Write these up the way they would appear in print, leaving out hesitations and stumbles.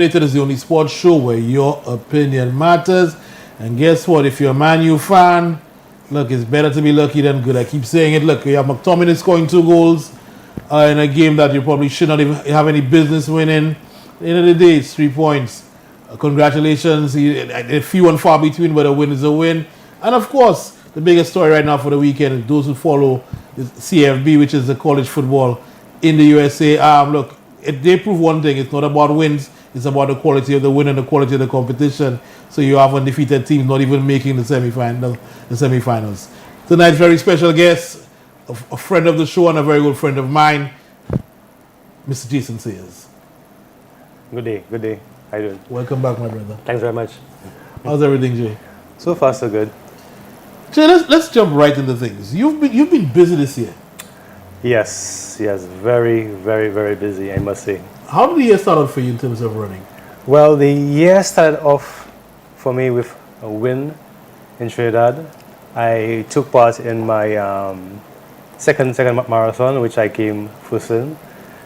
Opinionated is the only sports show where your opinion matters. And guess what? If you're a Man U fan, look, it's better to be lucky than good. I keep saying it. Look, you have McTominay scoring 2 goals in a game that you probably should not even have any business winning. At the end of the day, it's 3 points. Congratulations. A few and far between, but a win is a win. And of course, the biggest story right now for the weekend is those who follow is CFB, which is the college football in the USA. Look, they prove one thing. It's not about wins. It's about the quality of the win and the quality of the competition. So you have undefeated teams not even making the semifinals. Tonight's very special guest, a friend of the show and a very good friend of mine, Mr. Jason Sayers. Good day, good day. How you doing? Welcome back, my brother. Thanks very much. How's everything, Jay? So far, so good. Jay, let's jump right into things. You've been busy this year. Yes, very, very busy, I must say. How did the year start out for you in terms of running? Well, the year started off for me with a win in Trinidad. I took part in my second marathon, which I came first in.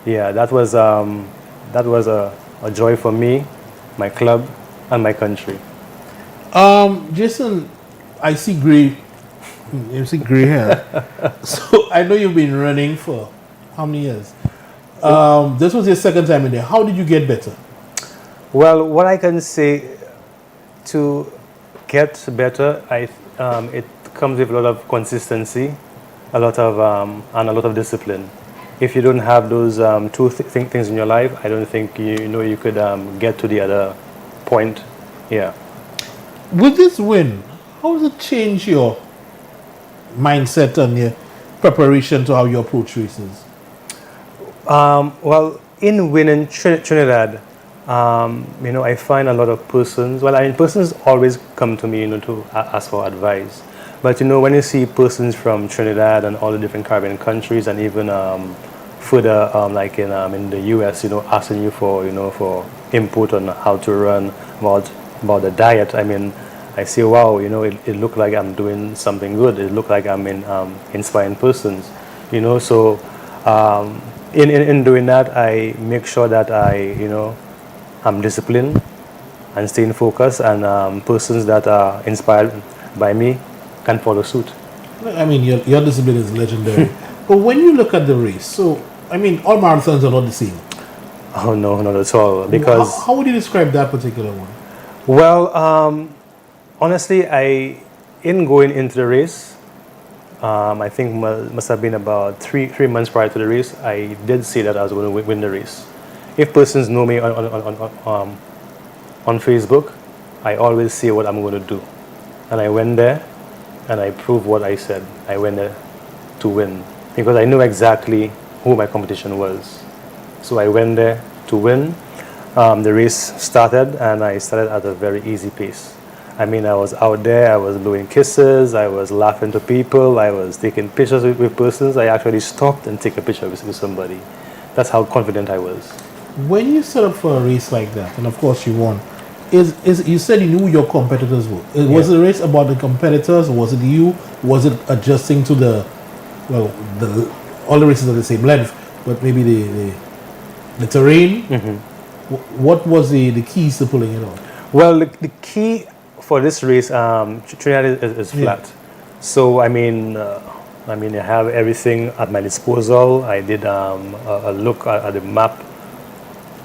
Yeah, that was a joy for me, my club, and my country. Jason, I see gray. You see gray hair. So I know you've been running for how many years? This was your second time in there. How did you get better? Well, what I can say to get better, it comes with a lot of consistency, and a lot of discipline. If you don't have those two things in your life, I don't think you could get to the other point. Yeah. With this win, how does it change your mindset and your preparation to how you approach races? Well, in winning Trinidad, I find a lot of persons. Well, persons always come to me, to ask for advice. But when you see persons from Trinidad and all the different Caribbean countries, and even further, like in the U.S., asking you for input on how to run, about the diet. I say, wow, it looked like I'm doing something good. It looked like I'm inspiring persons, So in doing that, I make sure that I'm disciplined and staying focused, and persons that are inspired by me can follow suit. Your discipline is legendary. But when you look at the race, all marathons are not the same. Oh no, not at all. Because how would you describe that particular one? Well, honestly, in going into the race, I think must have been about three months prior to the race, I did say that I was going to win the race. If persons know me on Facebook, I always say what I'm going to do. And I went there and I proved what I said. I went there to win because I knew exactly who my competition was. So I went there to win. The race started and I started at a very easy pace. I was out there, I was blowing kisses, I was laughing to people, I was taking pictures with persons. I actually stopped and take a picture with somebody. That's how confident I was. When you set up for a race like that, and of course you won, you said you knew who your competitors were. Was the race about the competitors? Was it you? Was it adjusting to all the races are the same length, but maybe the terrain? Mm-hmm. What was the keys to pulling it off? Well, the key for this race, Trinidad is flat. So I have everything at my disposal. I did a look at the map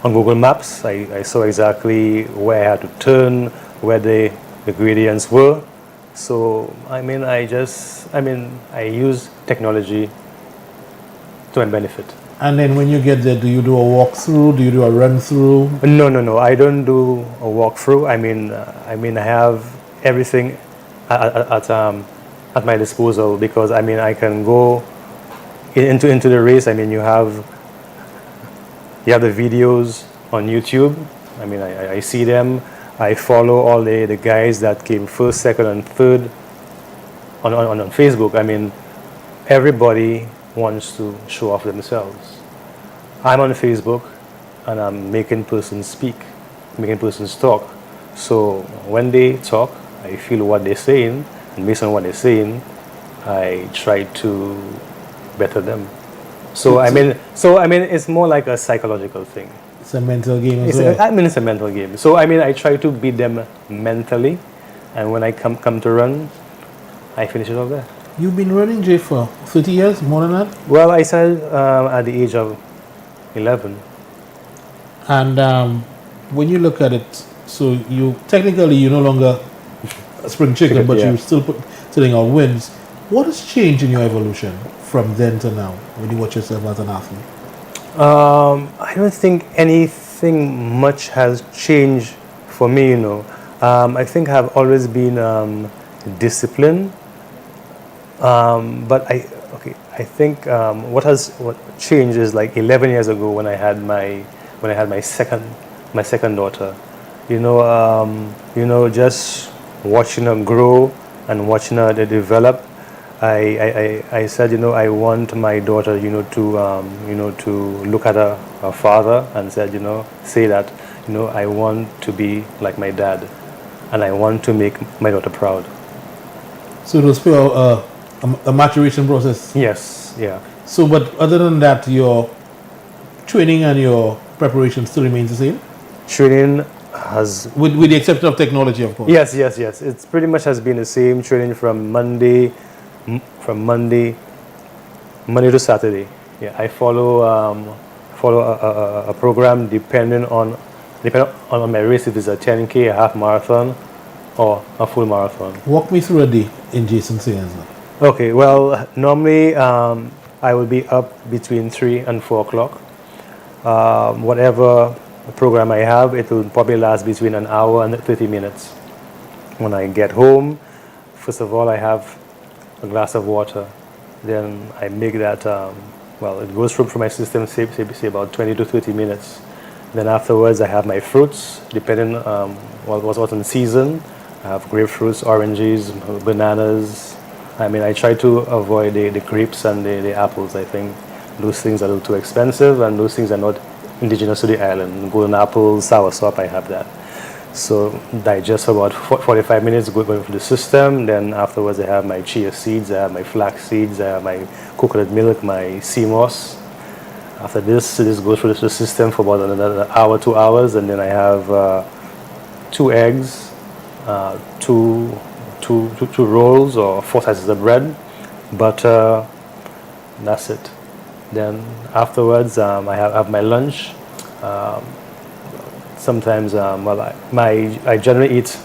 on Google Maps. I saw exactly where I had to turn, where the gradients were. So I use technology to my benefit. And then when you get there, do you do a walkthrough? Do you do a run through? No. I don't do a walkthrough. I have everything at my disposal because I can go into the race. You have the videos on YouTube. I see them. I follow all the guys that came first, second, and third on Facebook. Everybody wants to show off themselves. I'm on Facebook and I'm making persons speak, making persons talk. So when they talk, I feel what they're saying, and based on what they're saying, I try to better them. So it's more like a psychological thing. It's a mental game as It's well. I mean, it's a mental game. So I mean, I try to beat them mentally, and when I come to run, I finish it off there. You've been running, Jay, for 30 years, more than that? Well, I started at the age of 11. And when you look at it, so you technically you're no longer a spring chicken, but Yeah. you still putting out wins. What has changed in your evolution from then to now when you watch yourself as an athlete? I don't think anything much has changed for me. I think I've always been disciplined. But I think what changed is like 11 years ago when I had my second daughter. Just watching her grow and watching her develop. I said, I want my daughter, to look at her father and said, say that, I want to be like my dad, and I want to make my daughter proud. So it was a maturation process. Yes, yeah. So, but other than that, your training and your preparation still remains the same, Training has with the exception of technology, of course. yes. It's pretty much has been the same training from Monday to Saturday. Yeah, I follow a program depending on my race, if it's a 10K, a half marathon, or a full marathon. Walk me through a day in Jason Sayers. Okay, well, normally I will be up between 3 and 4 o'clock. Whatever program I have, it will probably last between an hour and 30 minutes. When I get home, first of all, I have a glass of water. Then I make that, it goes through my system, say about 20 to 30 minutes. Then afterwards, I have my fruits, depending what's in season. I have grapefruits, oranges, bananas. I mean, I try to avoid the grapes and the apples. I think those things are a little too expensive, and those things are not indigenous to the island. Golden apples, soursop, I have that. So digest for about 45 minutes, going through the system. Then afterwards, I have my chia seeds, I have my flax seeds, I have my coconut milk, my sea moss. After this goes through the system for about another hour, 2 hours, and then I have 2 eggs, two rolls or 4 slices of bread, butter. That's it. Then afterwards, I have my lunch. Sometimes, I generally eat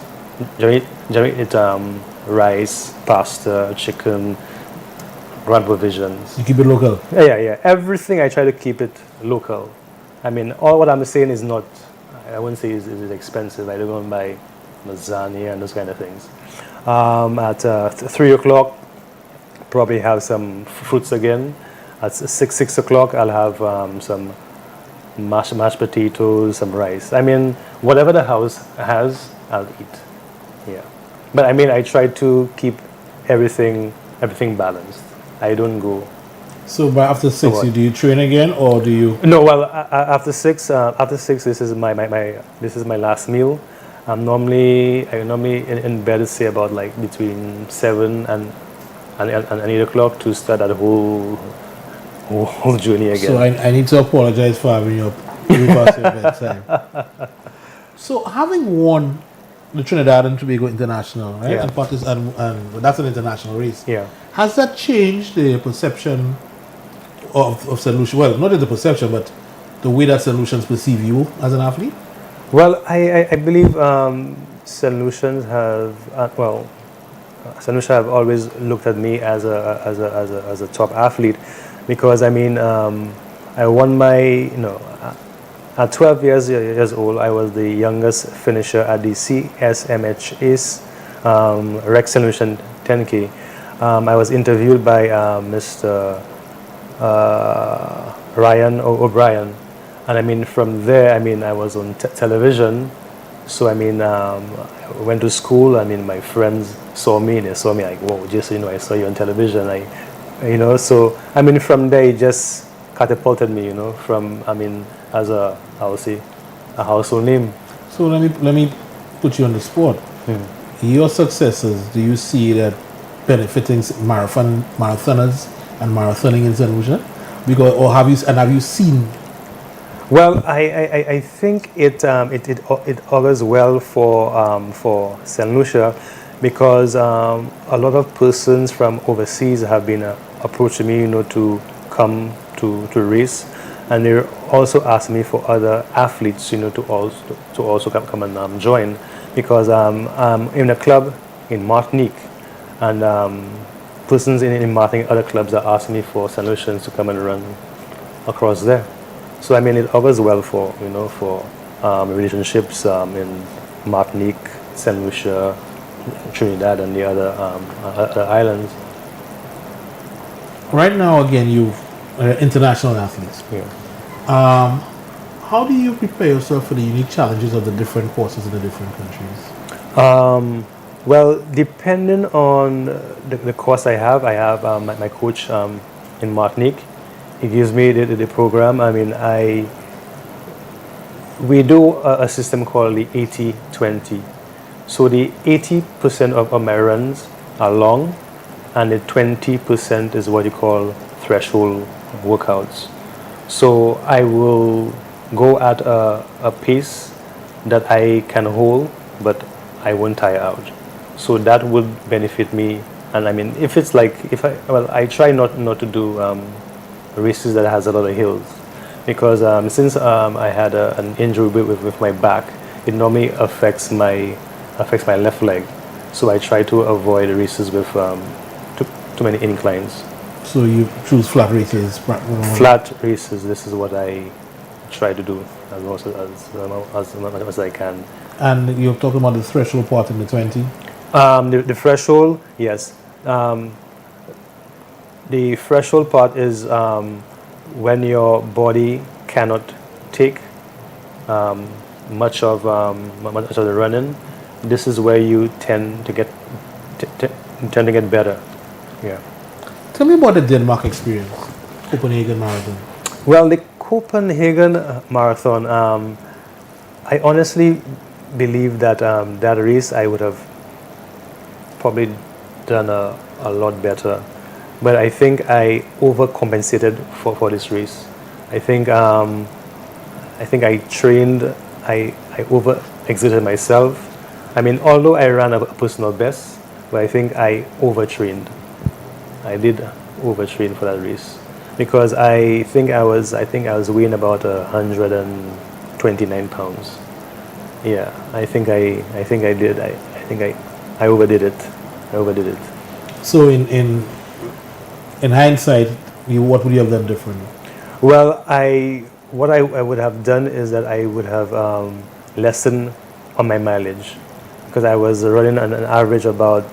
rice, pasta, chicken, ground provisions. You keep it local. Yeah. Everything I try to keep it local. I mean, all what I'm saying is not. I wouldn't say is expensive. I don't go and buy lasagna and those kind of things. At 3 o'clock, probably have some fruits again. At 6 o'clock, I'll have some mashed potatoes, some rice. I mean, whatever the house has, I'll eat. Yeah, but I mean, I try to keep everything balanced. I don't go. So, by after 6, do you train again, or do you? No, well, after 6, this is my this is my last meal. I normally in bed, say about like between 7 and 8 o'clock to start that whole journey again. So I need to apologize for having you past your bedtime. So having won the Trinidad and Tobago International, right? Yeah. And that's an international race. Yeah. Has that changed the perception of solution? Well, not the perception, but the way that solutions perceive you as an athlete? Well, I believe solutions have always looked at me as a top athlete, because I mean, I won my, at 12 years old, I was the youngest finisher at the CSMHA's Rec Solution 10K. I was interviewed by Mr. Ryan O'Brien, and I mean, from there, I mean, I was on television. So I mean, I went to school. I mean, my friends saw me. They saw me like, "Whoa, Jason, I saw you on television." So I mean, from there, it just catapulted me. From as a household name. So let me put you on the spot. Your successes, do you see that benefiting marathoners and marathoning in St. Lucia? Have you seen Well, I think it augurs well for St. Lucia because a lot of persons from overseas have been approaching me, to come to race, and they also ask me for other athletes, to also come and join because I'm in a club in Martinique, and persons in Martinique, other clubs are asking me for St. Lucians to come and run across there. So I mean, it augurs well for relationships in Martinique, Saint Lucia, Trinidad, and the other islands. Right now, again, you international athletes. Yeah. How do you prepare yourself for the unique challenges of the different courses in the different countries? Well, depending on the course I have my coach in Martinique. He gives me the program. I mean, we do a system called the 80-20. So the 80% of my runs are long, and the 20% is what you call threshold workouts. So I will go at a pace that I can hold, but I won't tire out. So that would benefit me. And I mean, I try not to do races that has a lot of hills, because since I had an injury with my back, it normally affects my left leg. So I try to avoid races with too many inclines. So you choose flat races. Flat races. This is what I try to do as much as I can. And you're talking about the threshold part in the 20? The threshold, yes. The threshold part is when your body cannot take much of the running. This is where you tend to get better. Yeah. Tell me about the Denmark experience, Copenhagen Marathon. Well, the Copenhagen Marathon, I honestly believe that that race I would have probably done a lot better. But I think I overcompensated for this race. I think I trained, I over-exerted myself. I mean, although I ran a personal best, but I think I overtrained. I did overtrain for that race because I think I was weighing about 129 pounds. Yeah, I think I did. I think I overdid it. So in hindsight, what would you have done different? Well, what I would have done is that I would have lessened on my mileage, because I was running an average about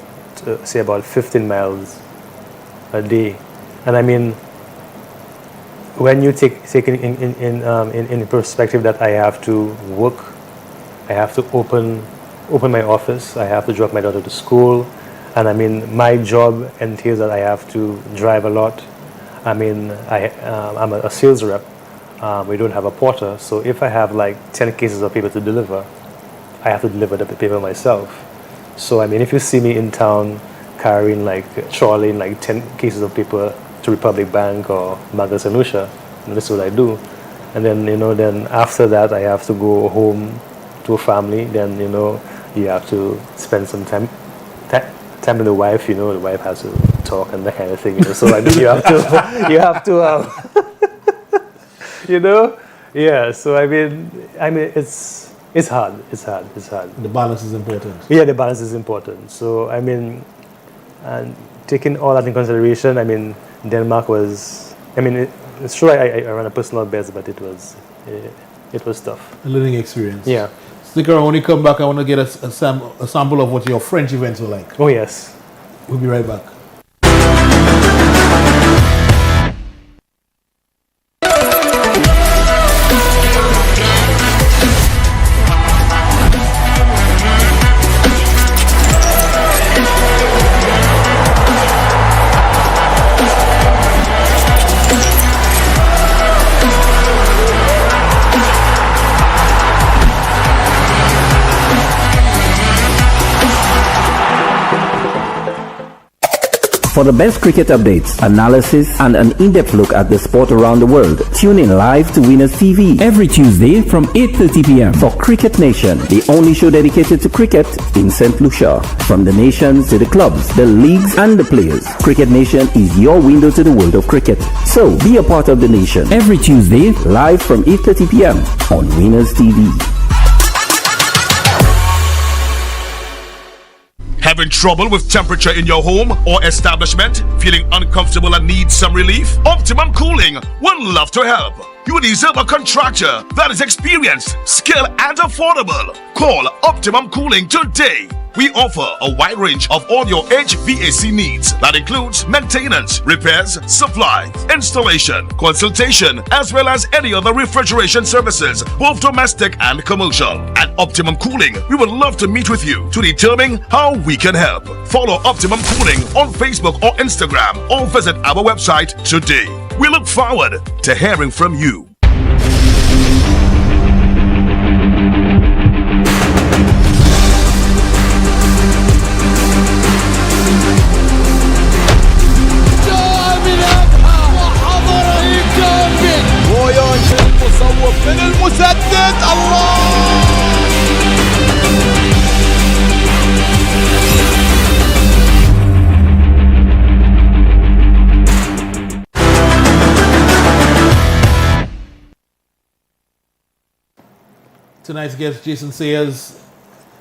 15 miles a day, and I mean, when you take in perspective that I have to work, I have to open my office, I have to drop my daughter to school, and I mean, my job entails that I have to drive a lot. I mean, I'm a sales rep. We don't have a porter, so if I have like 10 cases of paper to deliver, I have to deliver the paper myself. So I mean, if you see me in town carrying trawling 10 cases of paper to Republic Bank or Bank of St. Lucia, this is what I do. And then then after that I have to go home to a family. Then you have to spend some time with the wife. The wife has to talk and that kind of thing. So I mean, you have to yeah. So I mean it's hard. The balance is important. Yeah, the balance is important. So I mean, and taking all that in consideration, I mean, Denmark was. I mean, it's true. I ran a personal best, but it was tough. A learning experience. Yeah. Stick around. When you come back, I want to get a sample of what your French events were like. Oh yes. We'll be right back. For the best cricket updates, analysis, and an in-depth look at the sport around the world, tune in live to Winners TV every Tuesday from 8:30 p.m. for Cricket Nation, the only show dedicated to cricket in St. Lucia. From the nations to the clubs, the leagues, and the players, Cricket Nation is your window to the world of cricket. So be a part of the nation every Tuesday, live from 8:30 p.m. on Winners TV. Having trouble with temperature in your home or establishment? Feeling uncomfortable and need some relief? Optimum Cooling would love to help. You deserve a contractor that is experienced, skilled, and affordable. Call Optimum Cooling today. We offer a wide range of all your HVAC needs. That includes maintenance, repairs, supply, installation, consultation, as well as any other refrigeration services, both domestic and commercial. At Optimum Cooling, we would love to meet with you to determine how we can help. Follow Optimum Cooling on Facebook or Instagram, or visit our website today. We look forward to hearing from you. من المسدد الله Tonight's guest, Jason Sayers,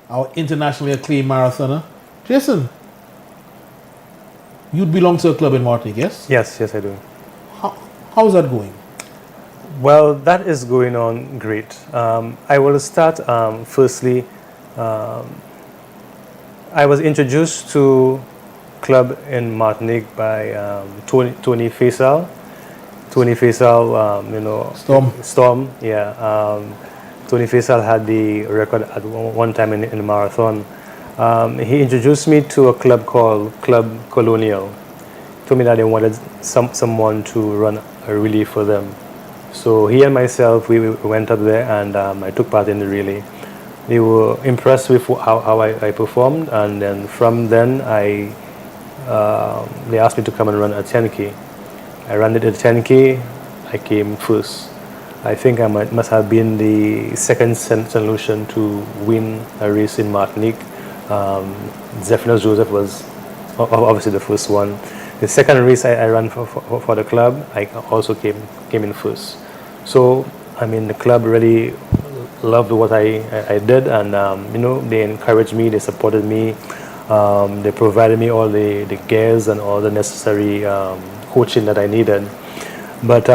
our internationally acclaimed marathoner. Jason, you belong to a club in Martinique, yes? Yes, I do. How's that going? Well, that is going on great. I will start firstly. I was introduced to club in Martinique by Tony Faisal. Tony Faisal, Storm. Yeah. Tony Faisal had the record at one time in the marathon. He introduced me to a club called Club Colonial. Told me that they wanted someone to run a relay for them. So he and myself, we went up there, and I took part in the relay. They were impressed with how I performed, and then from then they asked me to come and run a 10K. I ran it at 10K. I came first. I think I must have been the second St. Lucian to win a race in Martinique. Zephyrus Joseph was obviously the first one. The second race I ran for the club, I also came in first. So, I mean, the club really loved what I did, and they encouraged me, they supported me, they provided me all the gears and all the necessary coaching that I needed. But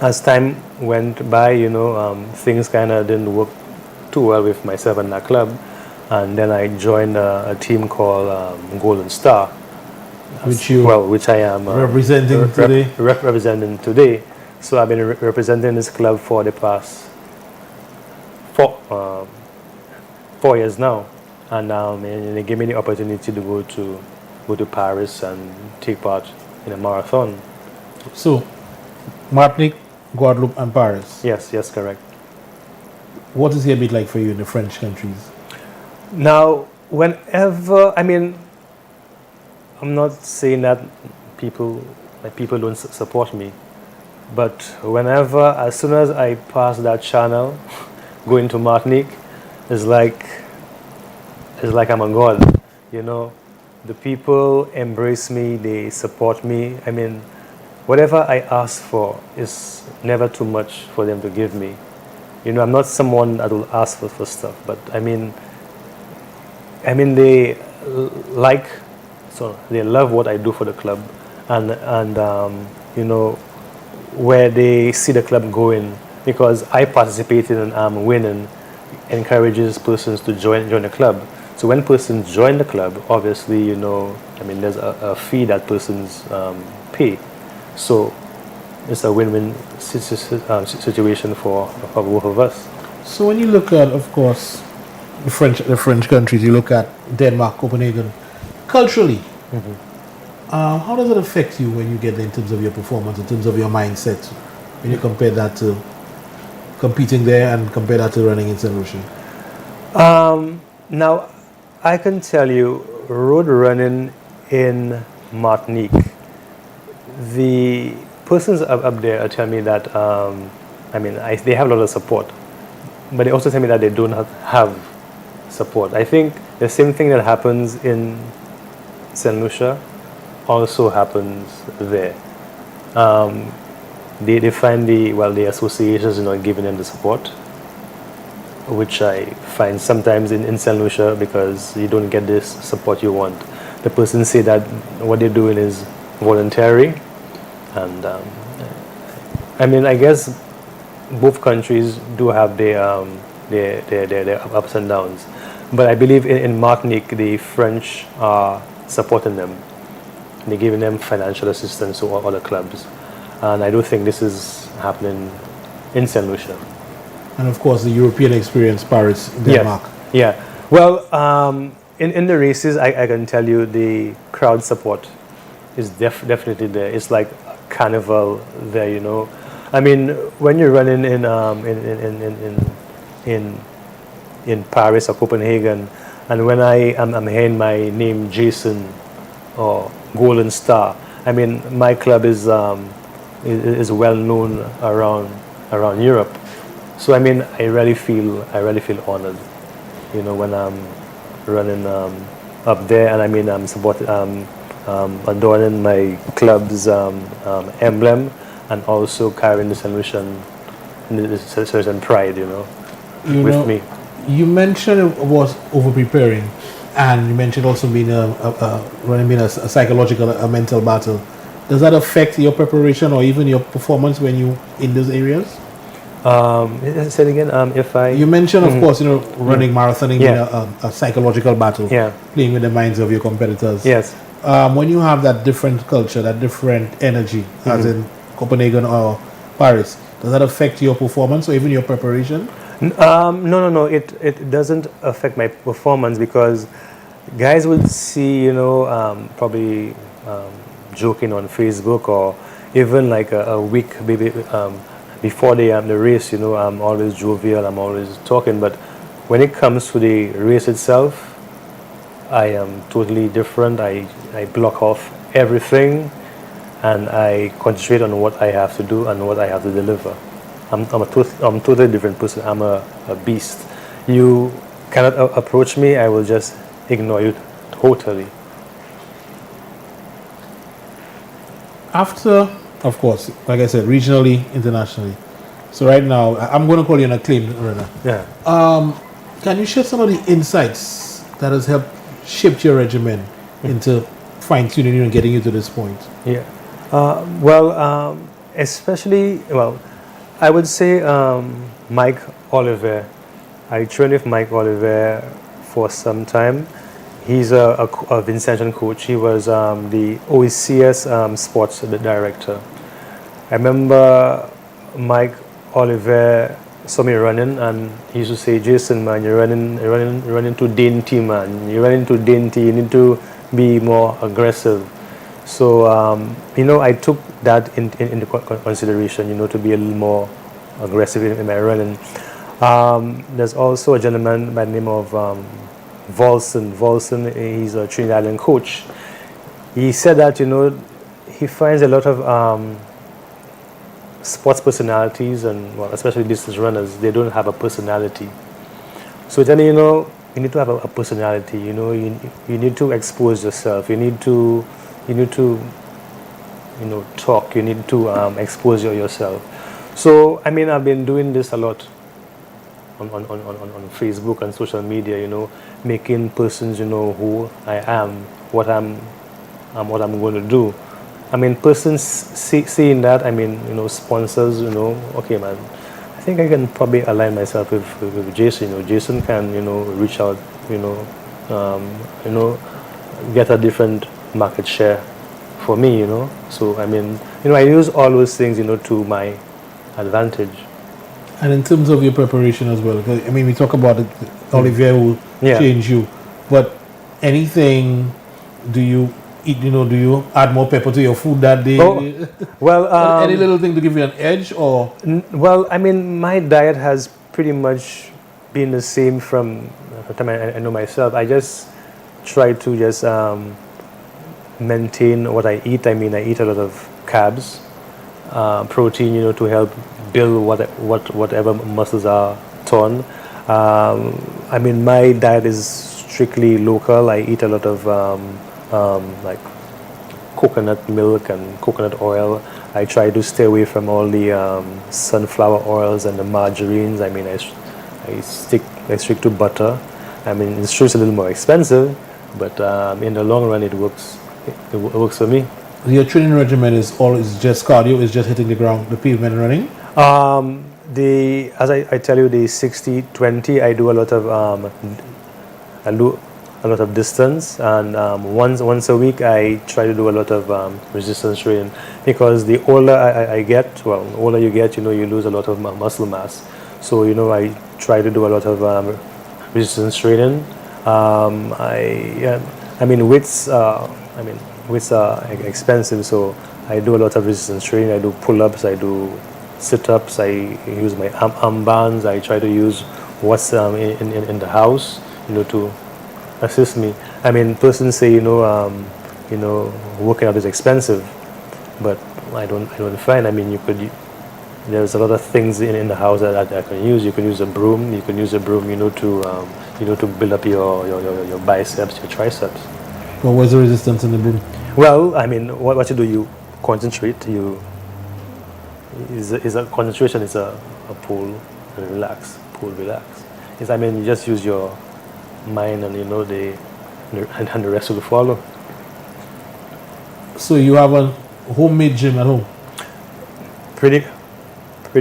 as time went by, things kind of didn't work too well with myself and that club, and then I joined a team called Golden Star. Which I am representing today. Representing today. So I've been representing this club for the past 4 years now, and they gave me the opportunity to go to Paris and take part in a marathon. So, Martinique, Guadeloupe, and Paris. Yes, correct. What is it a bit like for you in the French countries? Now, whenever I'm not saying that people don't support me, but whenever, as soon as I pass that channel, going to Martinique, it's like I'm a god. The people embrace me, they support me. I mean, whatever I ask for is never too much for them to give me. I'm not someone that will ask for stuff, but I mean they they love what I do for the club, and where they see the club going, because I participated and I'm winning, encourages persons to join the club. So when persons join the club, obviously there's a fee that persons pay. So it's a win-win situation for both of us. So when you look at, of course, the French countries, you look at Denmark, Copenhagen, culturally, how does it affect you when you get there in terms of your performance, in terms of your mindset, when you compare that to competing there and compare that to running in St. Lucia? Now, I can tell you, road running in Martinique, the persons up there are telling me that they have a lot of support, but they also tell me that they don't have support. I think the same thing that happens in St. Lucia also happens there. They find the associations not giving them the support, which I find sometimes in St. Lucia, because you don't get this support you want. The person say that what they're doing is voluntary, and I guess both countries do have their ups and downs, but I believe in Martinique the French are supporting them. They're giving them financial assistance to all the clubs, and I do think this is happening in St. Lucia. And of course, the European experience, Paris, Denmark. Yeah. Well, in the races, I can tell you the crowd support is definitely there. It's like a carnival there, you know. I mean, when you're running in Paris or Copenhagen, and when I'm hearing my name Jason or Golden Star, I mean, my club is well known around Europe. So I mean, I really feel honored, you know, when I'm running up there, and I mean, I'm adorning my club's emblem, and also carrying the solution, the certain pride, you know, with me. You mentioned it was over preparing, and you mentioned also being a psychological, a mental battle. Does that affect your preparation or even your performance when you in those areas? Say it again. You mentioned, of course, you know, running marathoning being a psychological battle, playing with the minds of your competitors. Yes. When you have that different culture, that different energy, as in Copenhagen or Paris, does that affect your performance or even your preparation? No. It doesn't affect my performance, because guys would see, you know, probably joking on Facebook, or even like a week before the race, you know, I'm always jovial, I'm always talking, but when it comes to the race itself, I am totally different. I block off everything, and I concentrate on what I have to do and what I have to deliver. I'm a totally different person. I'm a beast. You cannot approach me, I will just ignore you totally. After, of course, like I said, regionally, internationally. So right now, I'm going to call you an acclaimed runner. Yeah. Can you share some of the insights that has helped shape your regimen into fine-tuning you and getting you to this point? Yeah. Especially, I would say Mike Oliver. I trained with Mike Oliver for some time. He's a Vincentian coach. He was the OECS sports director. I remember Mike Oliver saw me running, and he used to say, "Jason, man, you're running too dainty, man. You're running too dainty. You need to be more aggressive." So you know, I took that into consideration, you know, to be a little more aggressive in my running. There's also a gentleman by the name of Volson. He's a Trinidadian coach. He said that, you know, he finds a lot of sports personalities, and especially distance runners, they don't have a personality. So then, you know, you need to have a personality. You know, you need to expose yourself. You need to you know, talk. You need to expose yourself. So I mean, I've been doing this a lot on Facebook and social media, you know, making persons, you know, who I am, what I'm going to do. I mean, persons seeing that, I mean, you know, sponsors, you know, okay, man, I think I can probably align myself with Jason. You know, Jason can, you know, reach out, you know, get a different market share for me, you know. So I mean, you know, I use all those things, you know, to my advantage. And in terms of your preparation as well, I mean, we talk about it, Olivier will change you, but anything, do you eat, you know, do you add more pepper to your food that day? Oh, well, any little thing to give you an edge, or? Well, I mean, my diet has pretty much been the same from the time I know myself. I just try to just maintain what I eat, I mean, I eat a lot of carbs, protein, to help build whatever muscles are torn. I mean, my diet is strictly local. I eat a lot of like coconut milk and coconut oil. I try to stay away from all the sunflower oils and the margarines. I mean, I stick to butter. I mean, it's true it's a little more expensive, but in the long run, it works. It works for me. Your training regimen is just cardio, is just hitting the ground, the pavement and running? As I tell you, the 60-20, I do a lot of distance, and once a week I try to do a lot of resistance training, because the older I get, the older you get, you lose a lot of muscle mass. So I try to do a lot of resistance training. Weights are expensive, so I do a lot of resistance training. I do pull-ups, I do sit-ups, I use my arm bands. I try to use what's in the house, to assist me. I mean, persons say, working out is expensive, but I don't find. I mean, there's a lot of things in the house that I can use. You can use a broom. You can use a broom, to build up your biceps, your triceps. Well, where's the resistance in the broom? Well, I mean, what you do, you concentrate. Concentration is a pull and relax. Pull, relax. You just use your mind, and the rest will follow. So you have a homemade gym at home? Pretty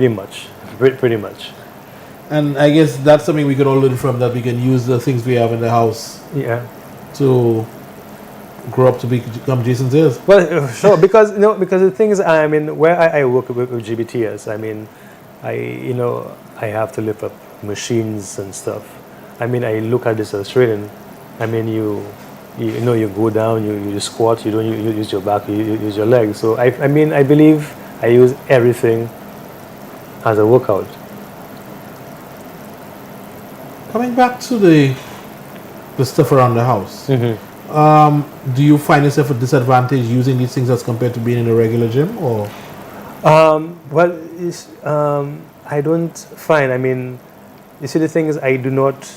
much. Pretty much. And I guess that's something we could all learn from, that we can use the things we have in the house. Yeah. To grow up to become Jason Sayers. Well, sure, because the thing is, I mean, where I work with GBTS, I mean, I have to lift up machines and stuff. I mean, I look at this as training. I mean, you go down, you squat, you don't use your back, you use your legs. So I believe I use everything as a workout. Coming back to the stuff around the house. Mm-hmm. Do you find yourself a disadvantage using these things as compared to being in a regular gym, or? I don't find. I mean, you see, the thing is, I do not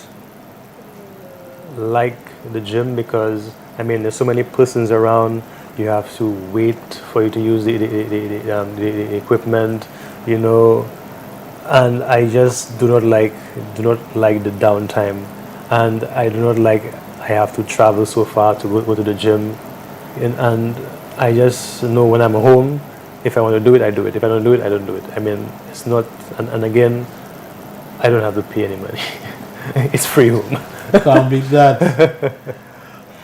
like the gym because there's so many persons around. You have to wait for you to use the equipment, and I just do not like the downtime, and I do not like. I have to travel so far to go to the gym, and I just know when I'm home, if I want to do it, I do it. If I don't do it, I don't do it. I mean, it's not, and again, I don't have to pay any money. It's free home. Can't beat that.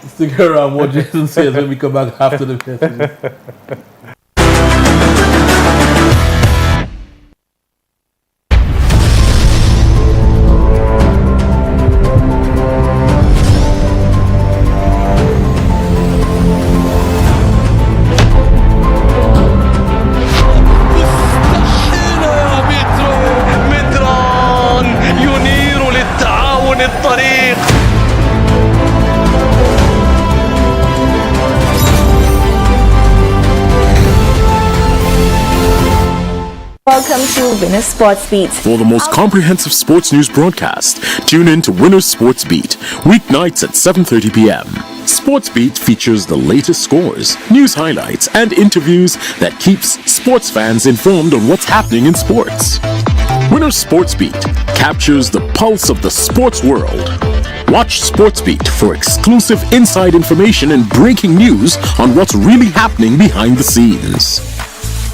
Stick around what Jason says when we come back after the message. Welcome to Winner Sports Beat. For the most comprehensive sports news broadcast, tune in to Winner Sports Beat, weeknights at 7:30 p.m. Sports Beat features the latest scores, news highlights, and interviews that keeps sports fans informed on what's happening in sports. Winner Sports Beat captures the pulse of the sports world. Watch Sports Beat for exclusive inside information and breaking news on what's really happening behind the scenes.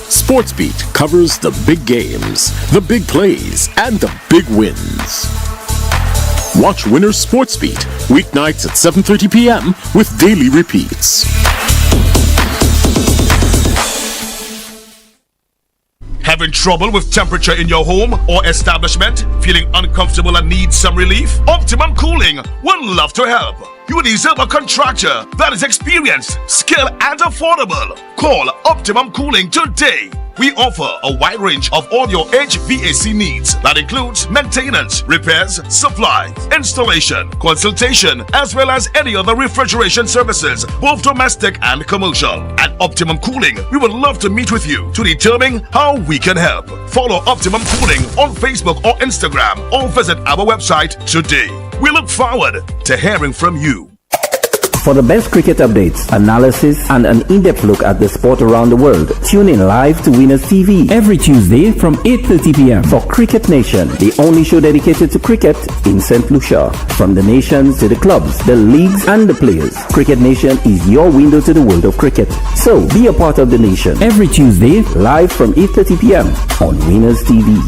Sports Beat covers the big games, the big plays, and the big wins. Watch Winner Sports Beat weeknights at 7:30 p.m. with daily repeats. Having trouble with temperature in your home or establishment? Feeling uncomfortable and need some relief? Optimum Cooling would love to help. You deserve a contractor that is experienced, skilled, and affordable. Call Optimum Cooling today. We offer a wide range of all your HVAC needs that includes maintenance, repairs, supply, installation, consultation, as well as any other refrigeration services, both domestic and commercial. At Optimum Cooling, we would love to meet with you to determine how we can help. Follow Optimum Cooling on Facebook or Instagram or visit our website today. We look forward to hearing from you. For the best cricket updates, analysis, and an in-depth look at the sport around the world, tune in live to Winners TV every Tuesday from 8:30 p.m. for Cricket Nation, the only show dedicated to cricket in St. Lucia. From the nations to the clubs, the leagues, and the players, Cricket Nation is your window to the world of cricket. So be a part of the nation every Tuesday live from 8:30 p.m. on Winners TV.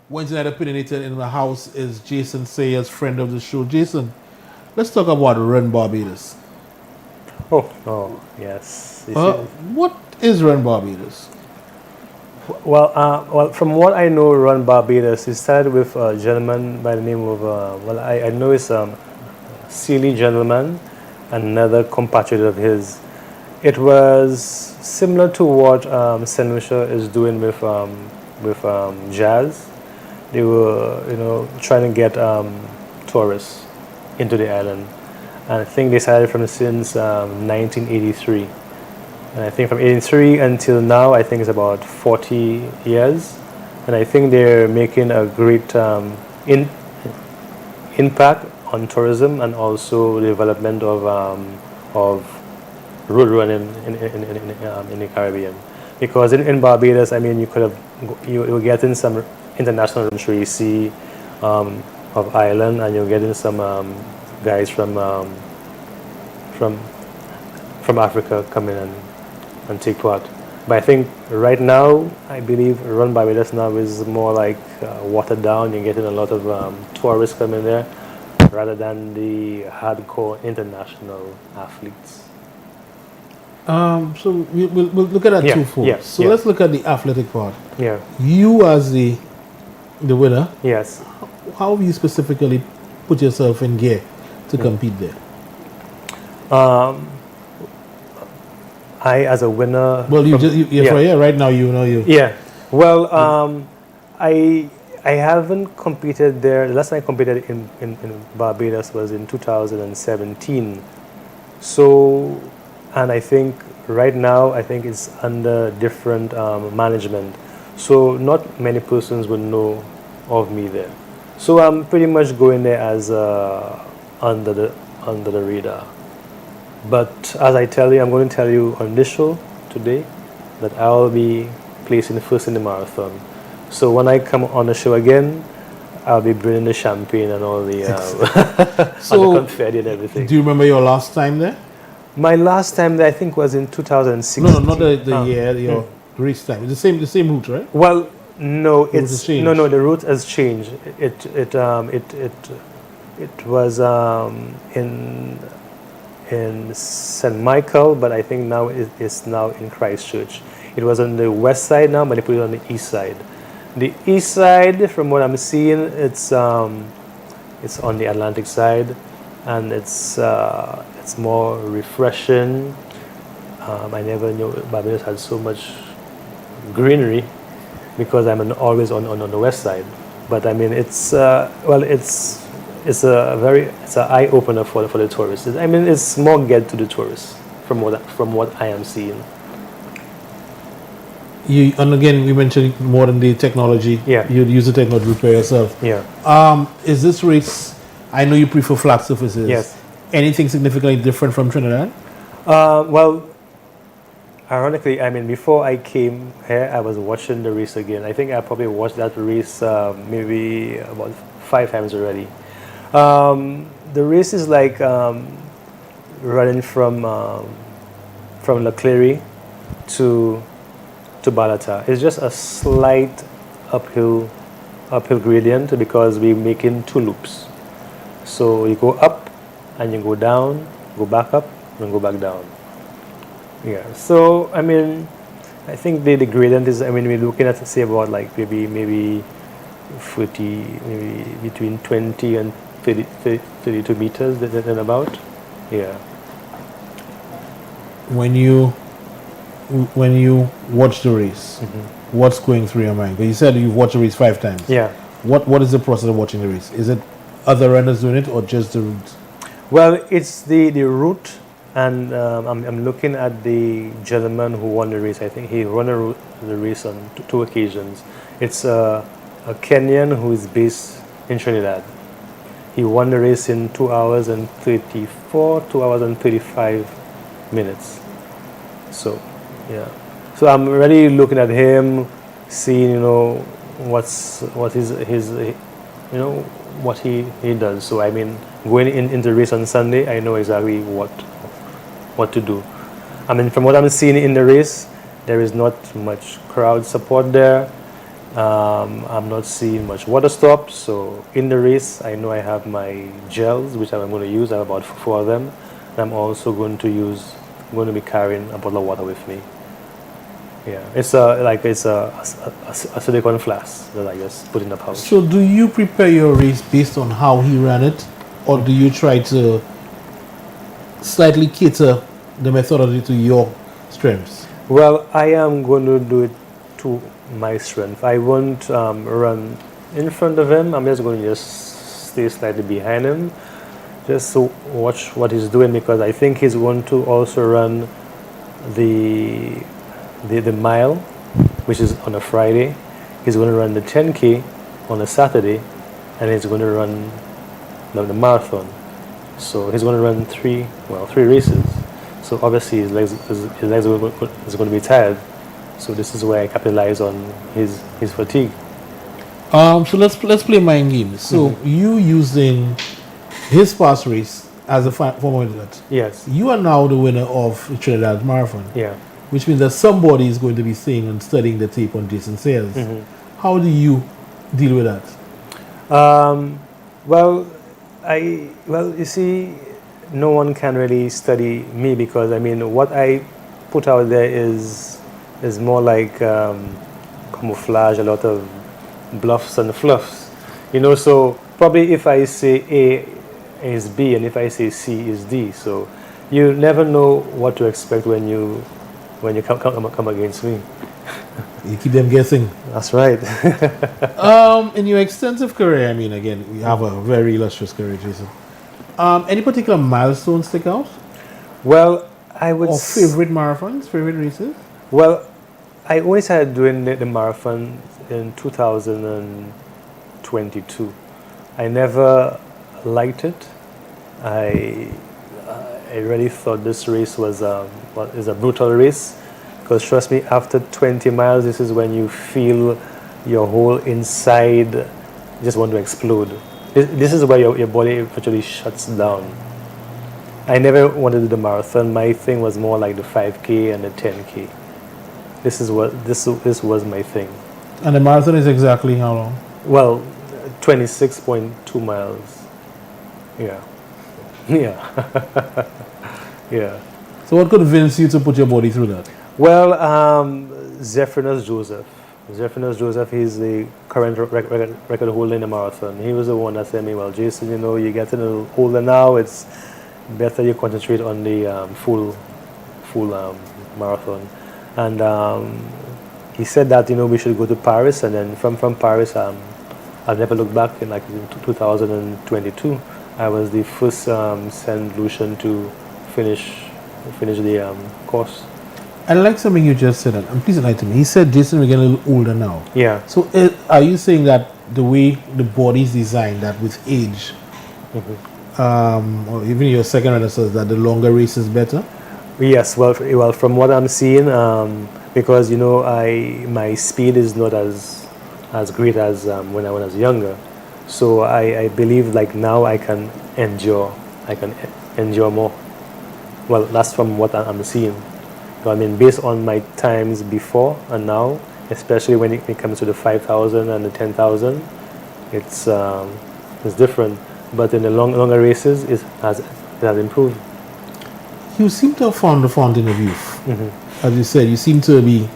Wednesday night opinionated in the house is Jason Sayers, friend of the show. Jason, let's talk about Run Barbados. Oh, yes. What is Run Barbados? Well, from what I know, Run Barbados, it started with a gentleman by the name of, I know it's Sealy gentleman, another compatriot of his. It was similar to what St. Lucia is doing with jazz. They were, trying to get tourists into the island. And I think they started from since 1983. And I think from 83 until now, I think it's about 40 years. And I think they're making a great impact on tourism and also the development of road running in the Caribbean. Because in Barbados, I mean, you were getting some international entry you see of Ireland, and you're getting some guys from Africa come in and take part. But I think right now, I believe Run Barbados now is more like watered down. You're getting a lot of tourists coming there rather than the hardcore international athletes. So we'll look at that twofold. Yeah, so yeah. let's look at the athletic part. Yeah. You as the winner, Yes. how have you specifically put yourself in gear to compete there? I, as a winner. Well, right now, you. Yeah. Well, I haven't competed there. The last time I competed in Barbados was in 2017. So, and I think right now, I think it's under different management. So not many persons would know of me there. So I'm pretty much going there as under the radar. But as I tell you, I'm going to tell you on this show today that I'll be placing first in the marathon. So when I come on the show again, I'll be bringing the champagne and all the, So, and the confetti and everything. Do you remember your last time there? My last time there, I think, was in 2016. No, not the year, your race time. It's the same route, right? Well, no, has it's changed. no, the route has changed. It was in St. Michael, but I think now it's now in Christchurch. It was on the west side now, but they put it on the east side. The east side, from what I'm seeing, it's on the Atlantic side, and it's more refreshing. I never knew Barbados had so much greenery because I'm always on the west side. But I mean, it's an eye opener for the tourists. I mean, it's more geared to the tourists from what I am seeing. And again, you mentioned modern day technology. Yeah. You'd use the technology to prepare yourself. Yeah. Is this race? I know you prefer flat surfaces. Yes. Anything significantly different from Trinidad? Well, ironically, I mean, before I came here, I was watching the race again. I think I probably watched that race maybe about 5 times already. The race is like running from La Clery to Balata. It's just a slight uphill gradient because we're making 2 loops. So you go up and you go down, go back up and go back down. Yeah. So I mean, I think the gradient is. I mean, we're looking at say about like maybe 40, maybe between 20 and 32 meters, then about. Yeah. When you watch the race, what's going through your mind? 'Cause you said you've watched the race 5 times. Yeah. What is the process of watching the race? Is it other runners doing it or just the route? Well, it's the route, and I'm looking at the gentleman who won the race. I think he won the race on 2 occasions. It's a Kenyan who is based in Trinidad. He won the race in 2 hours and 34, 2 hours and 35 minutes. So, yeah. So I'm really looking at him, seeing what he does. So I mean, going into the race on Sunday, I know exactly what to do. I mean, from what I'm seeing in the race, there is not much crowd support there. I'm not seeing much water stops. So in the race, I know I have my gels, which I'm going to use. I have about 4 of them. And I'm also going to be carrying a bottle of water with me. Yeah, it's a silicone flask that I just put in the pouch. So do you prepare your race based on how he ran it, or do you try to slightly cater the methodology to your strengths? Well, I am going to do it to my strength. I won't run in front of him. I'm just going to stay slightly behind him, just to watch what he's doing, because I think he's going to also run the mile, which is on a Friday. He's going to run the 10K on a Saturday, and he's going to run the marathon. So he's going to run 3 races. So obviously his legs are going to be tired. So this is where I capitalize on his fatigue. So let's play mind games. So you using his past race as a former athlete. Yes. You are now the winner of Trinidad Marathon. Yeah. Which means that somebody is going to be seeing and studying the tape on Jason Sayers. How do you deal with that? Well, you see, no one can really study me, because I mean, what I put out there is more like camouflage, a lot of bluffs and fluffs, So probably if I say A is B, and if I say C is D, so you never know what to expect when you come against me. You keep them guessing. That's right. In your extensive career, I mean, again, you have a very illustrious career, Jason. Any particular milestones stick out? Well, I would. Or favorite marathons, favorite races? Well, I only started doing the marathon in 2022. I never liked it. I really thought this race is a brutal race, because trust me, after 20 miles, this is when you feel your whole inside just want to explode. This is where your body virtually shuts down. I never wanted to do the marathon. My thing was more like the 5K and the 10K. This was my thing. And the marathon is exactly how long? Well, 26.2 miles. Yeah. Yeah. Yeah. So what convinced you to put your body through that? Well, Zephyrus Joseph. Zephyrus Joseph, he's the current record holder in the marathon. He was the one that said to me, well, Jason, you're getting a little older now. It's better you concentrate on the full marathon. And he said that, we should go to Paris. And then from Paris, I've never looked back. In 2022, I was the first St. Lucian to finish the course. I like something you just said, and please enlighten me. He said, Jason, we're getting a little older now. Yeah. So are you saying that the way the body's designed, that with age, or even your second runner says that the longer race is better? Yes. Well, from what I'm seeing, because my speed is not as great as when I was younger. So I believe like now I can endure more. Well, that's from what I'm seeing. So, I mean, based on my times before and now, especially when it comes to the 5,000 and the 10,000, it's different. But in the longer races, it has improved. You seem to have found the fountain of youth. As you said, you seem to be,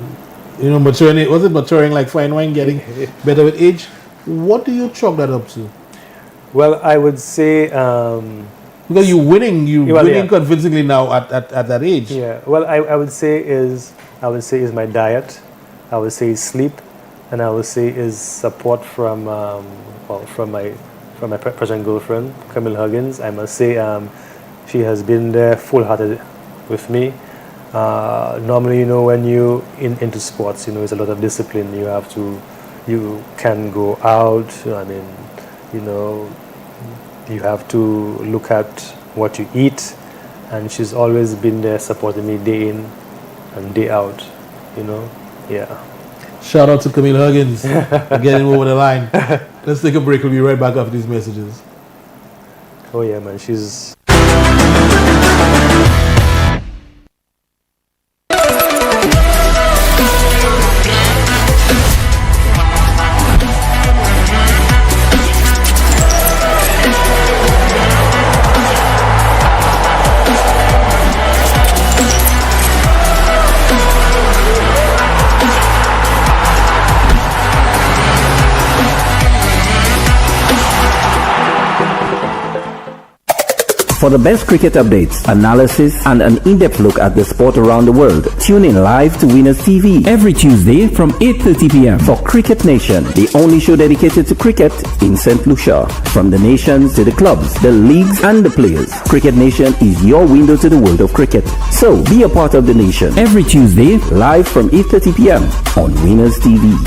maturing. Was it maturing like fine wine, getting better with age? What do you chalk that up to? Well, I would say because you're winning convincingly now at that age. Yeah. Well, I would say is my diet. I would say is sleep, and I would say is support from from my present girlfriend, Camille Huggins. I must say she has been there full-hearted with me. Normally, when you into sports, it's a lot of discipline. You can go out. I mean, you have to look at what you eat, and she's always been there supporting me day in and day out. Yeah. Shout out to Camille Huggins for getting over the line. Let's take a break. We'll be right back after these messages. Oh yeah, man. She's For the best cricket updates, analysis, and an in-depth look at the sport around the world, tune in live to Winners TV every Tuesday from 8:30 p.m. for Cricket Nation, the only show dedicated to cricket in St. Lucia. From the nations to the clubs, the leagues, and the players, Cricket Nation is your window to the world of cricket. So be a part of the nation every Tuesday live from 8:30 p.m. on Winners TV.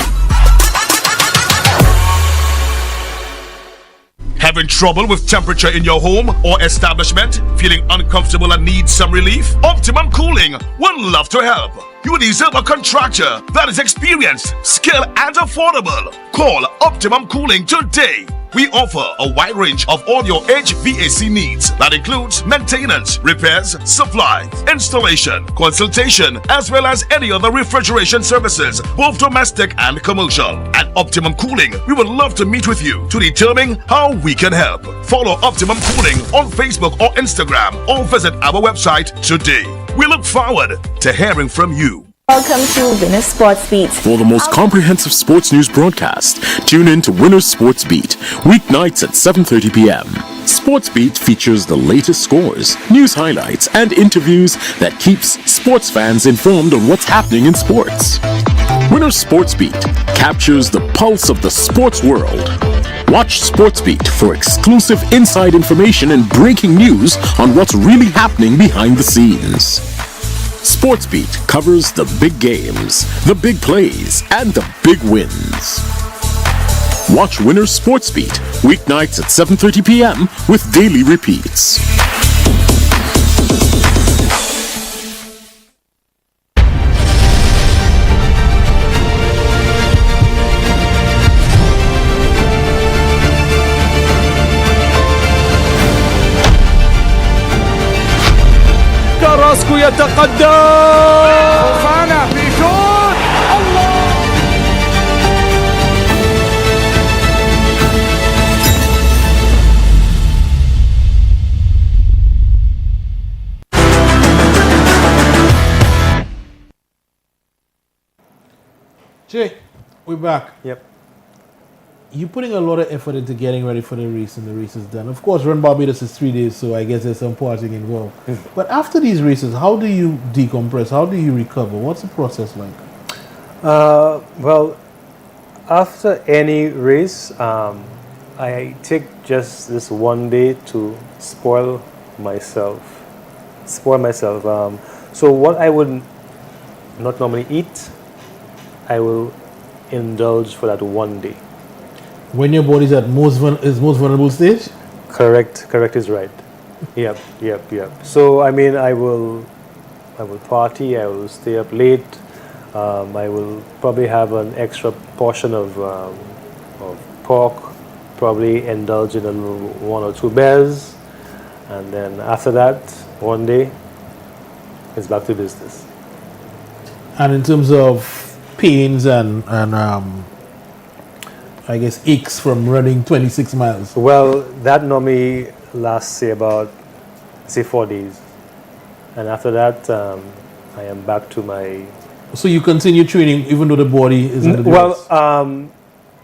Having trouble with temperature in your home or establishment? Feeling uncomfortable and need some relief? Optimum Cooling would love to help. You deserve a contractor that is experienced, skilled, and affordable. Call Optimum Cooling today. We offer a wide range of all your HVAC needs that includes maintenance, repairs, supply, installation, consultation, as well as any other refrigeration services, both domestic and commercial. At Optimum Cooling, we would love to meet with you to determine how we can help. Follow Optimum Cooling on Facebook or Instagram, or visit our website today. We look forward to hearing from you. Welcome to Winners Sports Beat. For the most comprehensive sports news broadcast, tune in to Winners Sports Beat, weeknights at 7:30 p.m. Sports Beat features the latest scores, news highlights, and interviews that keeps sports fans informed on what's happening in sports. Winners Sports Beat captures the pulse of the sports world. Watch Sports Beat for exclusive inside information and breaking news on what's really happening behind the scenes. Sports Beat covers the big games, the big plays, and the big wins. Watch Winners Sports Beat weeknights at 7:30 p.m. with daily repeats. كراسكو يتقدم فانا في شوط الله Jay, we're back. Yep. You're putting a lot of effort into getting ready for the race, and the race is done. Of course, Run Barbados is 3 days, so I guess there's some partying involved. But after these races, how do you decompress? How do you recover? What's the process like? Well, after any race, I take just this one day to spoil myself. So what I would not normally eat, I will indulge for that one day. When your body's at most vulnerable stage? Correct is right. Yep. So I mean, I will party. I will stay up late. I will probably have an extra portion of pork, probably indulge in a little 1 or 2 beers, and then after that, one day, it's back to business. And in terms of pains and I guess aches from running 26 miles. Well, that normally lasts, say 4 days. And after that, I am back to my... So you continue training even though the body isn't the best? Well,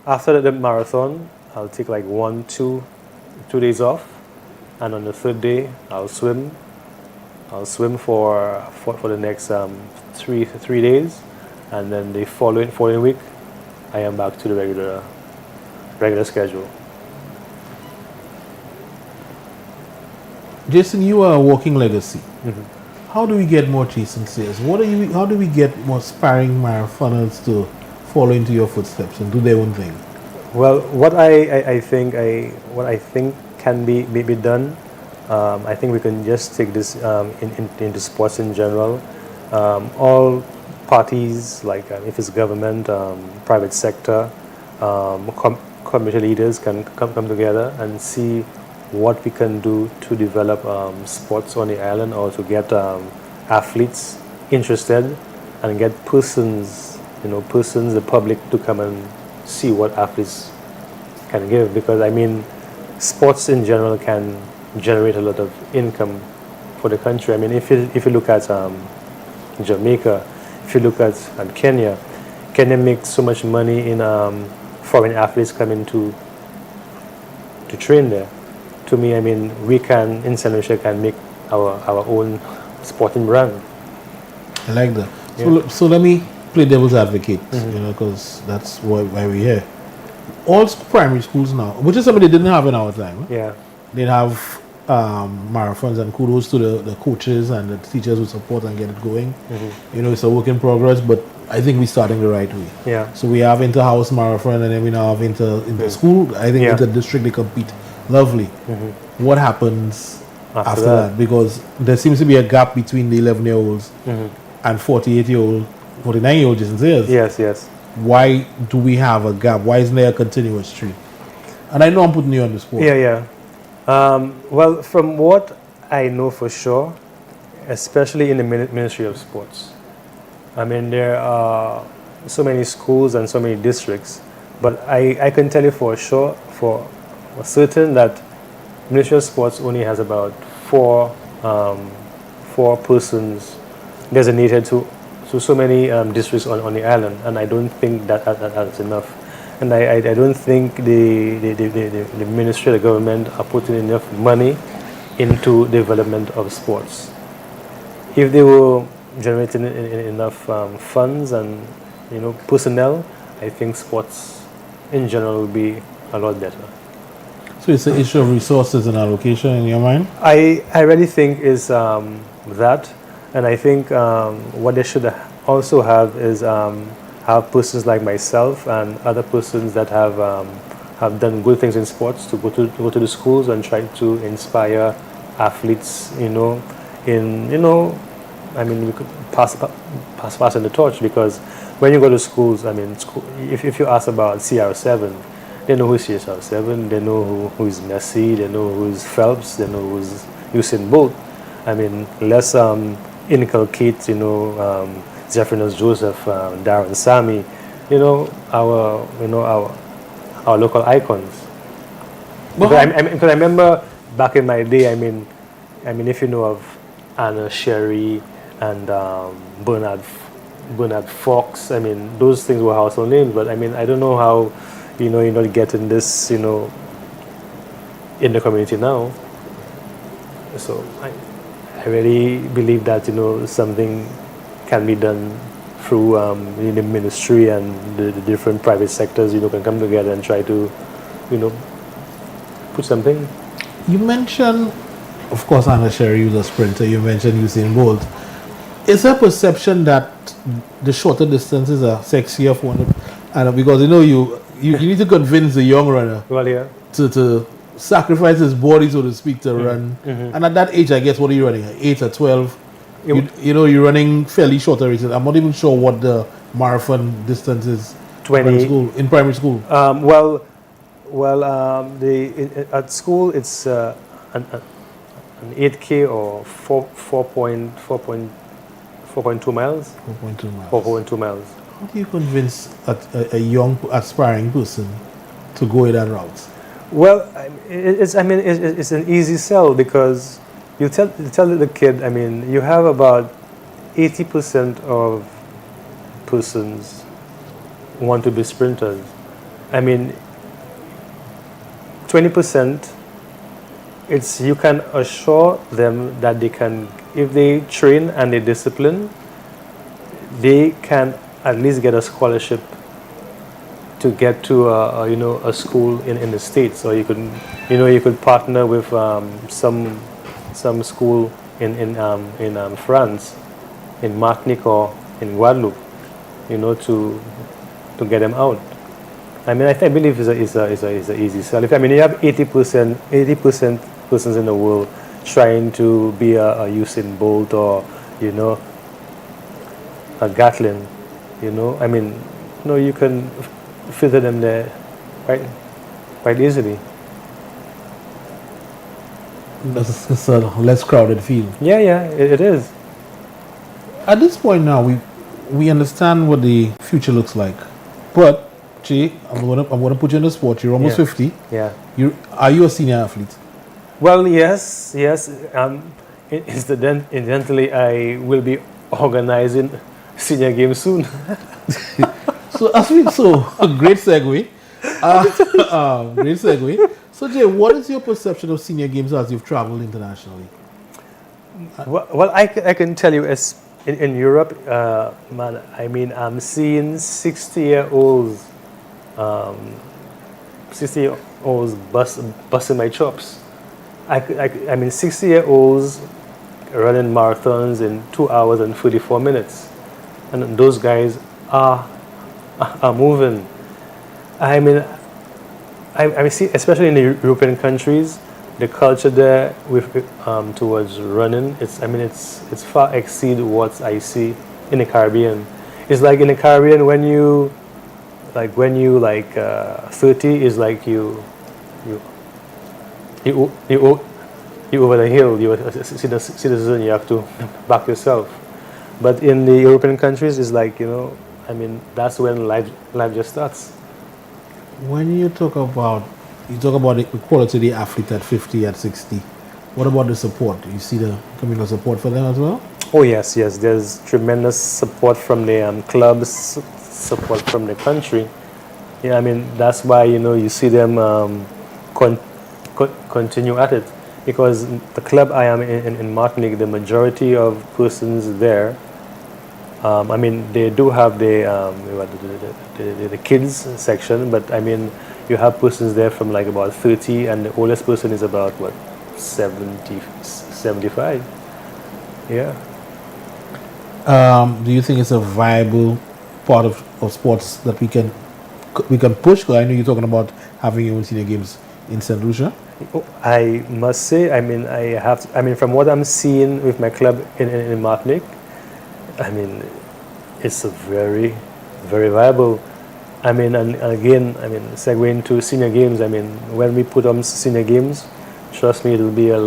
after the marathon, I'll take like 2 days off. And on the 3rd day, I'll swim. I'll swim for the next 3 days. And then the following week, I am back to the regular schedule. Jason, you are a walking legacy. How do we get more Jason Sayers? How do we get more sparring marathoners to follow into your footsteps and do their own thing? Well, what I think can be done, I think we can just take this into sports in general. All parties, like if it's government, private sector, community leaders can come together and see what we can do to develop sports on the island, or to get athletes interested and get the public to come and see what athletes can give. Because I mean, sports in general can generate a lot of income for the country. I mean, if you look at Jamaica, if you look at Kenya makes so much money in foreign athletes coming to train there. To me, I mean, we can in St. Lucia can make our own sporting brand. I like that. Yeah. So let me play devil's advocate, because that's why we're here. All primary schools now, which is something they didn't have in our time. Yeah. They'd have marathons, and kudos to the coaches and the teachers who support and get it going. It's a work in progress, but I think we're starting the right way. Yeah. So we have inter-house marathon, and then we now have inter-school. I think inter-district they compete. Lovely. What happens after that? Because there seems to be a gap between the 11-year-olds and 48-year-old, 49-year-old Jason Sayers. Yes. Why do we have a gap? Why isn't there a continuous stream? And I know I'm putting you on the spot. Yeah. Well, from what I know for sure, especially in the Ministry of Sports, I mean, there are so many schools and so many districts, but I can tell you for sure, for certain, that Ministry of Sports only has about four persons designated to so many districts on the island, and I don't think that's enough. And I don't think the ministry, the government, are putting enough money into development of sports. If they were generating enough funds and personnel, I think sports in general will be a lot better. So it's an issue of resources and allocation in your mind? I really think is that, and I think what they should also have is have persons like myself and other persons that have done good things in sports to go to the schools and try to inspire athletes. I mean, we could pass in the torch, because when you go to schools, I mean, if you ask about CR7, they know who's CR7, they know who is Messi, they know who's Phelps, they know who's Usain Bolt. I mean, let's inculcate, Zephyrus Joseph, Darren Sammy, our local icons. Because I remember back in my day, I mean, if you know of Anna Sherry and Bernard Fox, I mean, those things were household names. But I mean, I don't know how, you're not getting this, in the community now. So I really believe that, something can be done through the ministry and the different private sectors, can come together and try to, put something. You mentioned, of course, Anna Sherry was a sprinter. You mentioned Usain Bolt. Is there a perception that the shorter distances are sexier for one? And because you need to convince the young runner to sacrifice his body, so to speak, to run. And at that age, I guess, what are you running? 8 or 12? You're running fairly shorter races. I'm not even sure what the marathon distance is 20 in primary school. Well, Well, at school it's an 8K or 4.2 miles. 4.2 miles. 4.2 miles. How do you convince a young aspiring person to go in that route? Well, it's an easy sell because you tell the kid. I mean, you have about 80% of persons want to be sprinters. I mean, 20%. It's you can assure them that they can, if they train and they discipline, they can at least get a scholarship to get to a school in the States, or you could partner with some school in France, in Martinique or in Guadeloupe, to get them out. I mean, I believe it's a easy sell. If you have 80% persons in the world trying to be a Usain Bolt or a Gatlin, you can filter them there quite easily. That's a less crowded field. Yeah, it is. At this point now, we understand what the future looks like. But Jay, I'm gonna put you in the sport. You're almost 50. Yeah. Are you a senior athlete? Well, yes. Incidentally, I will be organizing senior games soon. So a great segue. Great segue. So Jay, what is your perception of senior games as you've traveled internationally? Well, I can tell you, as in Europe, man, I mean, I'm seeing 60-year-olds, 60-year-olds busting my chops. I mean, 60-year-olds running marathons in 2 hours and 44 minutes, and those guys are moving. I mean, I see, especially in the European countries, the culture there towards running, it's far exceed what I see in the Caribbean. It's like in the Caribbean when you 30 is like you over the hill, you're a citizen, you have to back yourself. But in the European countries, it's like, that's when life just starts. When you talk about the quality of the athlete at 50, at 60, what about the support? You see the communal support for them as well? Oh yes, there's tremendous support from the clubs, support from the country. Yeah, I mean, that's why, you see them continue at it. Because the club I am in Martinique, the majority of persons there, they do have the kids section, but I mean, you have persons there from like about 30, and the oldest person is about 70, 75. Yeah. Do you think it's a viable part of sports that we can push? Because I know you're talking about having your own senior games in St. Lucia. I must say, from what I'm seeing with my club in Martinique, it's a very, very viable. And again, segueing to senior games, when we put on senior games, trust me, it will be a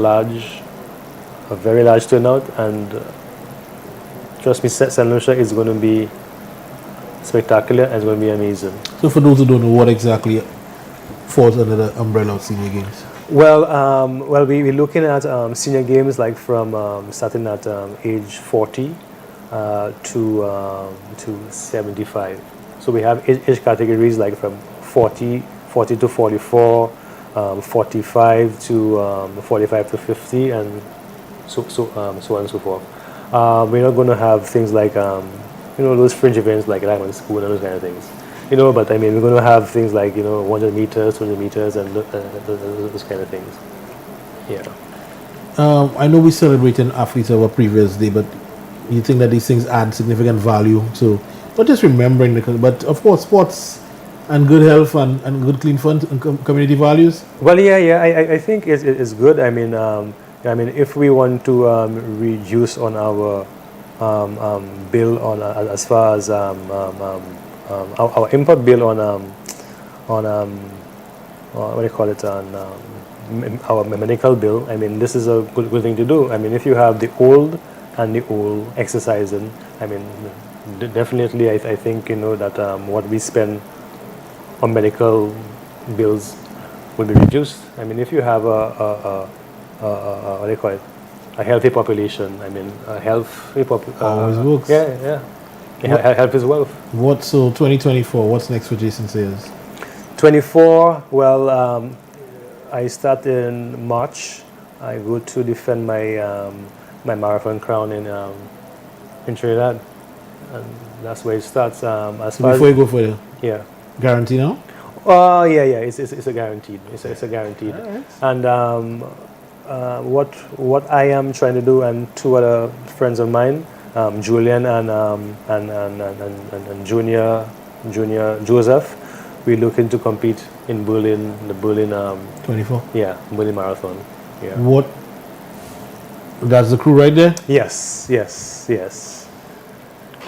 very large turnout, and trust me, St. Lucia is going to be spectacular and it's going to be amazing. So for those who don't know, what exactly falls under the umbrella of senior games? Well, we're looking at senior games like from starting at age 40 to 75. So we have age categories like from 40 to 44, 45 to 45 to 50, and so on and so forth. We're not going to have things like those fringe events like Diamond School and those kind of things. But we're going to have things like 100 meters, 200 meters, and those kind of things. Yeah. I know we celebrated athletes our previous day, but you think that these things add significant value to not just remembering but of course sports and good health and good clean fun and community values? Well, yeah. I think it's good. If we want to reduce on our bill on as far as our import bill on what do you call it, on our medical bill, I mean, this is a good thing to do. I mean, if you have the old and the old exercising, I mean, definitely, I think, that what we spend on medical bills will be reduced. I mean, if you have what do you call it, a healthy population, I mean, a healthy population. Always works. Yeah. Health is wealth. So 2024, what's next for Jason Sayers? 24, well, I start in March. I go to defend my my marathon crown in Trinidad, and that's where it starts. As So far before as, you go for the yeah. guarantee now? Oh yeah, it's a guaranteed. It's a guaranteed. Alright. And what I am trying to do, and two other friends of mine, Julian and Junior Joseph, we're looking to compete in Berlin, the Berlin 24. Berlin Marathon. Yeah. What? That's the crew right there? Yes.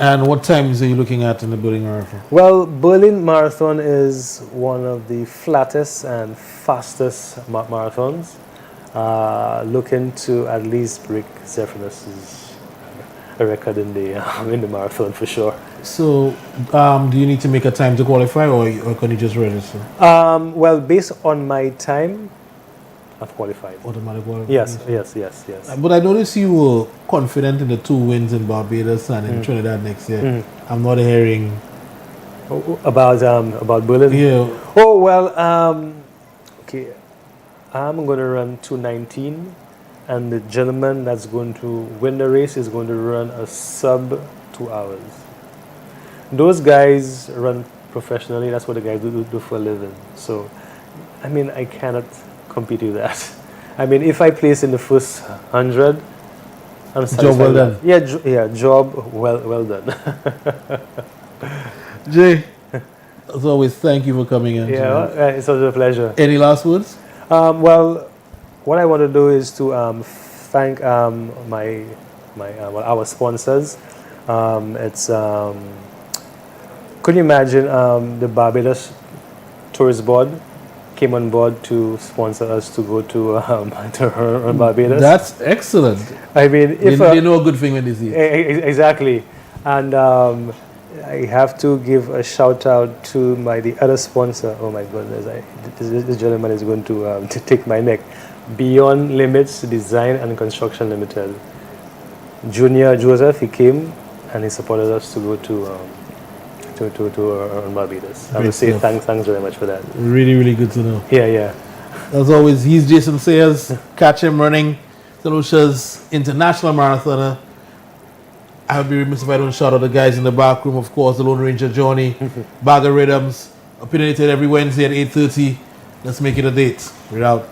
And what times are you looking at in the Berlin Marathon? Well, Berlin Marathon is one of the flattest and fastest marathons. Looking to at least break Zephyrinus's record in the marathon for sure. So, do you need to make a time to qualify, or can you just register? Well, based on my time, I've qualified. Automatic qualification? Yes. But I noticed you were confident in the 2 wins in Barbados and in Trinidad next year. I'm not hearing About Berlin. Yeah. Oh well. Okay. I'm going to run 2:19, and the gentleman that's going to win the race is going to run a sub 2 hours. Those guys run professionally. That's what the guys do for a living. So, I mean, I cannot compete with that. I mean, if I place in the first 100, I'm satisfied. Job well with done. that. Yeah, job well done. Jay, as always, thank you for coming in. Yeah, it's always a pleasure. Any last words? Well, what I want to do is to thank our sponsors. Could you imagine the Barbados Tourist Board came on board to sponsor us to go to Barbados? That's excellent. I mean, if They know a good thing when they see it. exactly, and I have to give a shout out to the other sponsor. Oh my goodness, this gentleman is going to take my neck. Beyond Limits Design and Construction Limited. Junior Joseph, he came and he supported us to go to Barbados. I Great would say stuff. thanks very much for that. Really, really good to know. Yeah. As always, he's Jason Sayers. Catch him running St. Lucia's International Marathoner. I would be remiss if I don't shout out the guys in the back room, of course, the Lone Ranger Johnny, Bag of Rhythms, Opinionated every Wednesday at 8:30. Let's make it a date. We're out.